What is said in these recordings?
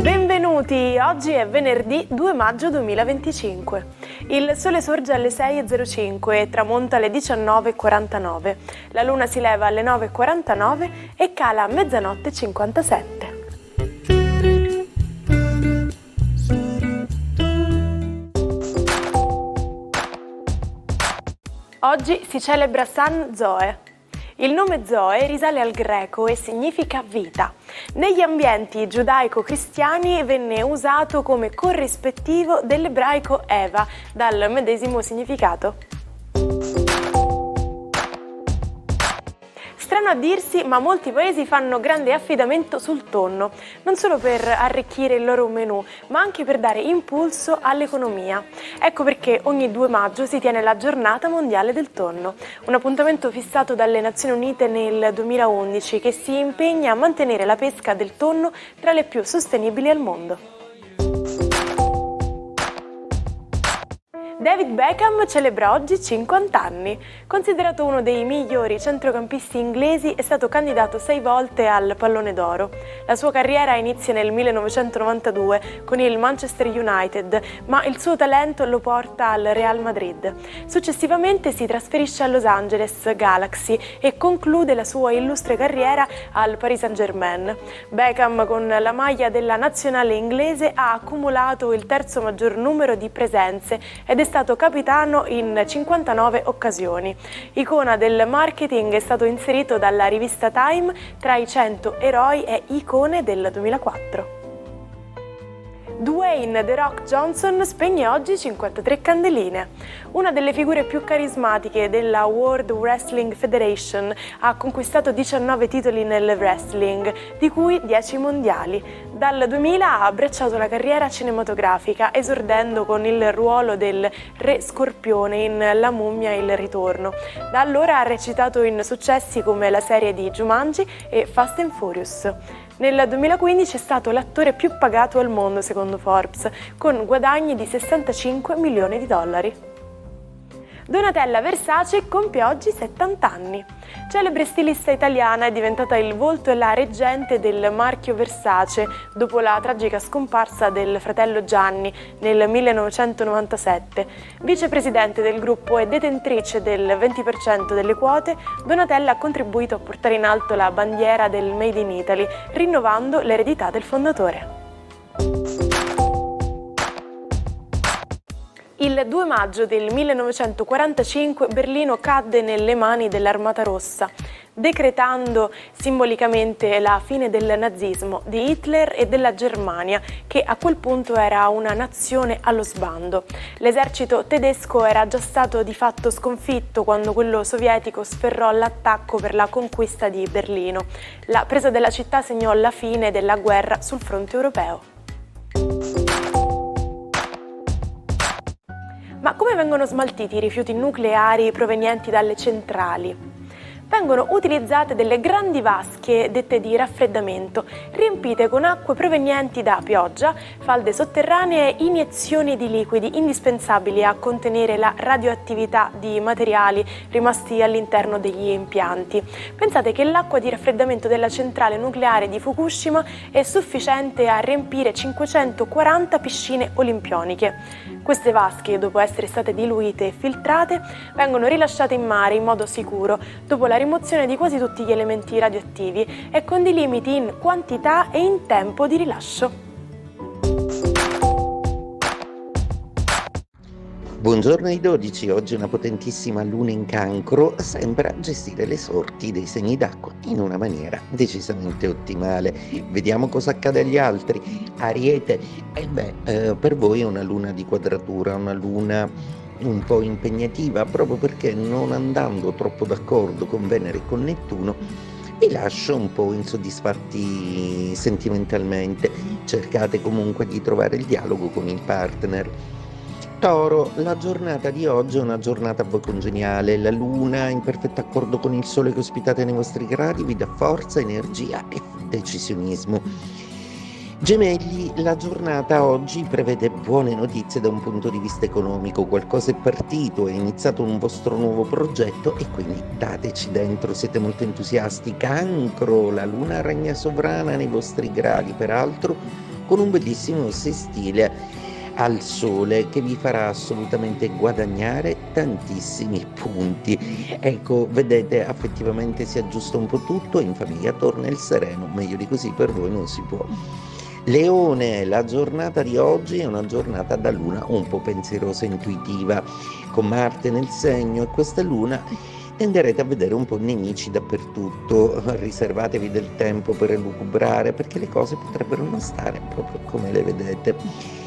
Benvenuti, oggi è venerdì 2 maggio 2025. Il sole sorge alle 6.05 e tramonta alle 19.49. La luna si leva alle 9.49 e cala a mezzanotte 57. Oggi si celebra San Zoe. Il nome Zoe risale al greco e significa vita. Negli ambienti giudaico-cristiani venne usato come corrispettivo dell'ebraico Eva, dal medesimo significato. Strano a dirsi, ma molti paesi fanno grande affidamento sul tonno, non solo per arricchire il loro menù, ma anche per dare impulso all'economia. Ecco perché ogni 2 maggio si tiene la Giornata Mondiale del Tonno, un appuntamento fissato dalle Nazioni Unite nel 2011 che si impegna a mantenere la pesca del tonno tra le più sostenibili al mondo. David Beckham celebra oggi 50 anni. Considerato uno dei migliori centrocampisti inglesi, è stato candidato 6 volte al Pallone d'Oro. La sua carriera inizia nel 1992 con il Manchester United, ma il suo talento lo porta al Real Madrid. Successivamente si trasferisce a Los Angeles Galaxy e conclude la sua illustre carriera al Paris Saint-Germain. Beckham, con la maglia della nazionale inglese, ha accumulato il terzo maggior numero di presenze ed è stato capitano in 59 occasioni. Icona del marketing, è stato inserito dalla rivista Time tra i 100 eroi e icone del 2004. Dwayne The Rock Johnson spegne oggi 53 candeline. Una delle figure più carismatiche della World Wrestling Federation, ha conquistato 19 titoli nel wrestling, di cui 10 mondiali. Dal 2000 ha abbracciato la carriera cinematografica, esordendo con il ruolo del Re Scorpione in La mummia il ritorno. Da allora ha recitato in successi come la serie di Jumanji e Fast and Furious. Nel 2015 è stato l'attore più pagato al mondo secondo Forbes, con guadagni di 65 milioni di dollari. Donatella Versace compie oggi 70 anni. Celebre stilista italiana, è diventata il volto e la reggente del marchio Versace dopo la tragica scomparsa del fratello Gianni nel 1997. Vicepresidente del gruppo e detentrice del 20% delle quote, Donatella ha contribuito a portare in alto la bandiera del Made in Italy, rinnovando l'eredità del fondatore. Il 2 maggio del 1945 Berlino cadde nelle mani dell'Armata Rossa, decretando simbolicamente la fine del nazismo, di Hitler e della Germania, che a quel punto era una nazione allo sbando. L'esercito tedesco era già stato di fatto sconfitto quando quello sovietico sferrò l'attacco per la conquista di Berlino. La presa della città segnò la fine della guerra sul fronte europeo. Ma come vengono smaltiti i rifiuti nucleari provenienti dalle centrali? Vengono utilizzate delle grandi vasche dette di raffreddamento, riempite con acque provenienti da pioggia, falde sotterranee e iniezioni di liquidi indispensabili a contenere la radioattività di materiali rimasti all'interno degli impianti. Pensate che l'acqua di raffreddamento della centrale nucleare di Fukushima è sufficiente a riempire 540 piscine olimpioniche. Queste vasche, dopo essere state diluite e filtrate, vengono rilasciate in mare in modo sicuro, dopo la rimozione di quasi tutti gli elementi radioattivi e con dei limiti in quantità e in tempo di rilascio. Buongiorno ai 12, oggi una potentissima luna in Cancro sembra gestire le sorti dei segni d'acqua in una maniera decisamente ottimale. Vediamo cosa accade agli altri. Ariete, per voi è una luna di quadratura, una luna un po' impegnativa, proprio perché non andando troppo d'accordo con Venere e con Nettuno vi lascio un po' insoddisfatti sentimentalmente. Cercate comunque di trovare il dialogo con il partner. Toro, la giornata di oggi è una giornata a voi congeniale. La luna in perfetto accordo con il sole che ospitate nei vostri gradi vi dà forza, energia e decisionismo. Gemelli, la giornata oggi prevede buone notizie da un punto di vista economico, qualcosa è partito, è iniziato un vostro nuovo progetto e quindi dateci dentro, siete molto entusiasti. Cancro, la luna regna sovrana nei vostri gradi, peraltro con un bellissimo sestile al sole che vi farà assolutamente guadagnare tantissimi punti. Ecco, vedete, affettivamente si aggiusta un po' tutto e in famiglia torna il sereno, meglio di così per voi non si può. Leone, la giornata di oggi è una giornata da luna un po' pensierosa e intuitiva, con Marte nel segno e questa luna tenderete a vedere un po' nemici dappertutto, riservatevi del tempo per elucubrare perché le cose potrebbero non stare proprio come le vedete.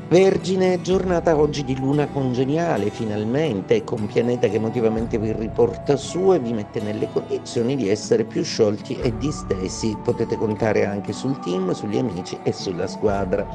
Vergine, giornata oggi di luna congeniale, finalmente, con pianeta che emotivamente vi riporta su e vi mette nelle condizioni di essere più sciolti e distesi. Potete contare anche sul team, sugli amici e sulla squadra.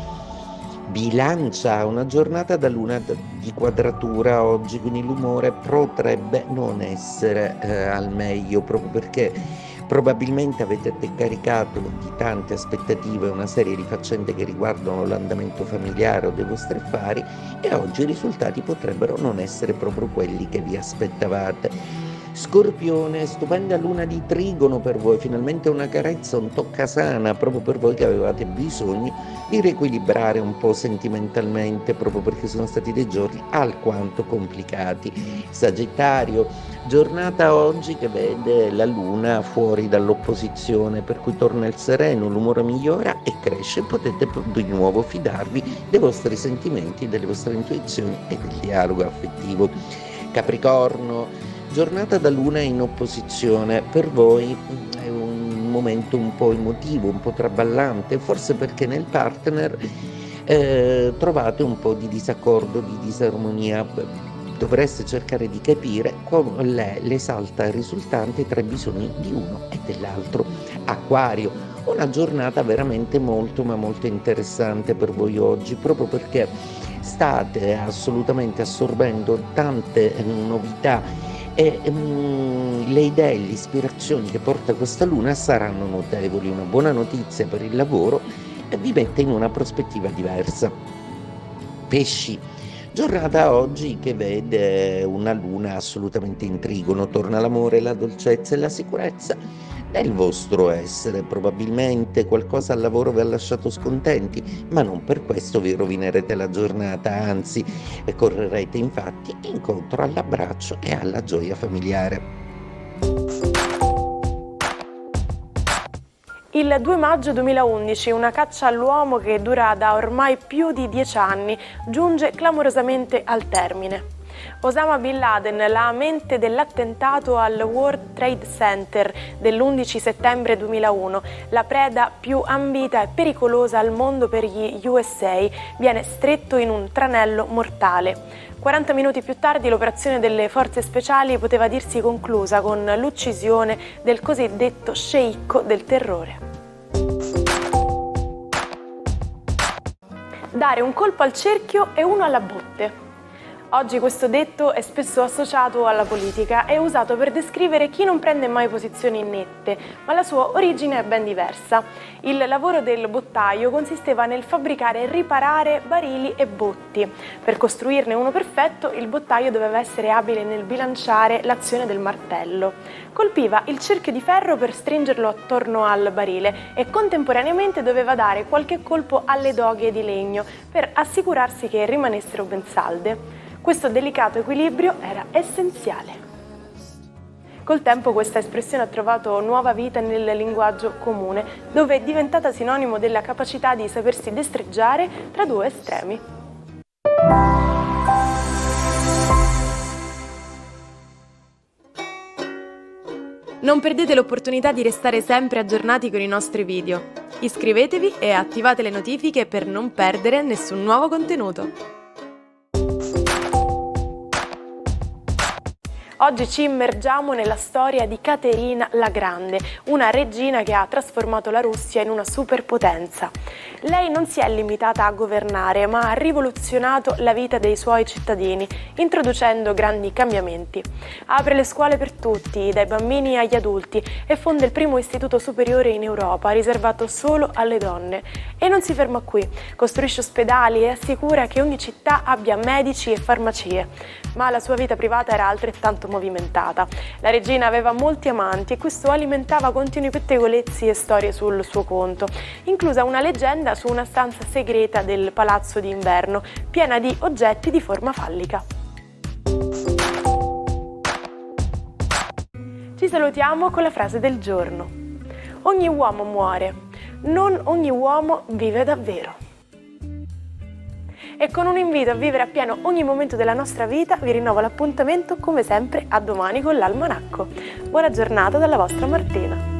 Bilancia, una giornata da luna di quadratura oggi, quindi l'umore potrebbe non essere al meglio, proprio perché probabilmente avete decaricato di tante aspettative una serie di faccende che riguardano l'andamento familiare o dei vostri affari e oggi i risultati potrebbero non essere proprio quelli che vi aspettavate. Scorpione, stupenda luna di trigono per voi, finalmente una carezza, un toccasana proprio per voi che avevate bisogno di riequilibrare un po' sentimentalmente proprio perché sono stati dei giorni alquanto complicati. Sagittario, giornata oggi che vede la luna fuori dall'opposizione per cui torna il sereno, l'umore migliora e cresce, potete di nuovo fidarvi dei vostri sentimenti, delle vostre intuizioni e del dialogo affettivo. Capricorno, giornata da luna in opposizione, per voi è un momento un po' emotivo, un po' traballante, forse perché nel partner trovate un po' di disaccordo, di disarmonia, dovreste cercare di capire come le salta risultante tra i bisogni di uno e dell'altro. Acquario, una giornata veramente molto ma molto interessante per voi oggi, proprio perché state assolutamente assorbendo tante novità e le idee, le ispirazioni che porta questa luna saranno notevoli. Una buona notizia per il lavoro e vi mette in una prospettiva diversa. Pesci, giornata oggi che vede una luna assolutamente in trigono, torna l'amore, la dolcezza e la sicurezza nel vostro essere. Probabilmente qualcosa al lavoro vi ha lasciato scontenti, ma non per questo vi rovinerete la giornata, anzi correrete infatti incontro all'abbraccio e alla gioia familiare. Il 2 maggio 2011 una caccia all'uomo che dura da ormai più di 10 anni giunge clamorosamente al termine. Osama Bin Laden, la mente dell'attentato al World Trade Center dell'11 settembre 2001, la preda più ambita e pericolosa al mondo per gli USA, viene stretto in un tranello mortale. 40 minuti più tardi l'operazione delle forze speciali poteva dirsi conclusa con l'uccisione del cosiddetto sceicco del terrore. Dare un colpo al cerchio e uno alla botte. Oggi questo detto è spesso associato alla politica e usato per descrivere chi non prende mai posizioni nette, ma la sua origine è ben diversa. Il lavoro del bottaio consisteva nel fabbricare e riparare barili e botti. Per costruirne uno perfetto, il bottaio doveva essere abile nel bilanciare l'azione del martello. Colpiva il cerchio di ferro per stringerlo attorno al barile e contemporaneamente doveva dare qualche colpo alle doghe di legno per assicurarsi che rimanessero ben salde. Questo delicato equilibrio era essenziale. Col tempo questa espressione ha trovato nuova vita nel linguaggio comune, dove è diventata sinonimo della capacità di sapersi destreggiare tra due estremi. Non perdete l'opportunità di restare sempre aggiornati con i nostri video. Iscrivetevi e attivate le notifiche per non perdere nessun nuovo contenuto. Oggi ci immergiamo nella storia di Caterina la Grande, una regina che ha trasformato la Russia in una superpotenza. Lei non si è limitata a governare, ma ha rivoluzionato la vita dei suoi cittadini, introducendo grandi cambiamenti. Apre le scuole per tutti, dai bambini agli adulti, e fonda il primo istituto superiore in Europa riservato solo alle donne. E non si ferma qui, costruisce ospedali e assicura che ogni città abbia medici e farmacie. Ma la sua vita privata era altrettanto movimentata. La regina aveva molti amanti e questo alimentava continui pettegolezzi e storie sul suo conto, inclusa una leggenda su una stanza segreta del palazzo d'inverno, piena di oggetti di forma fallica. Ci salutiamo con la frase del giorno. Ogni uomo muore, non ogni uomo vive davvero. E con un invito a vivere appieno ogni momento della nostra vita vi rinnovo l'appuntamento come sempre a domani con l'Almanacco. Buona giornata dalla vostra Martina.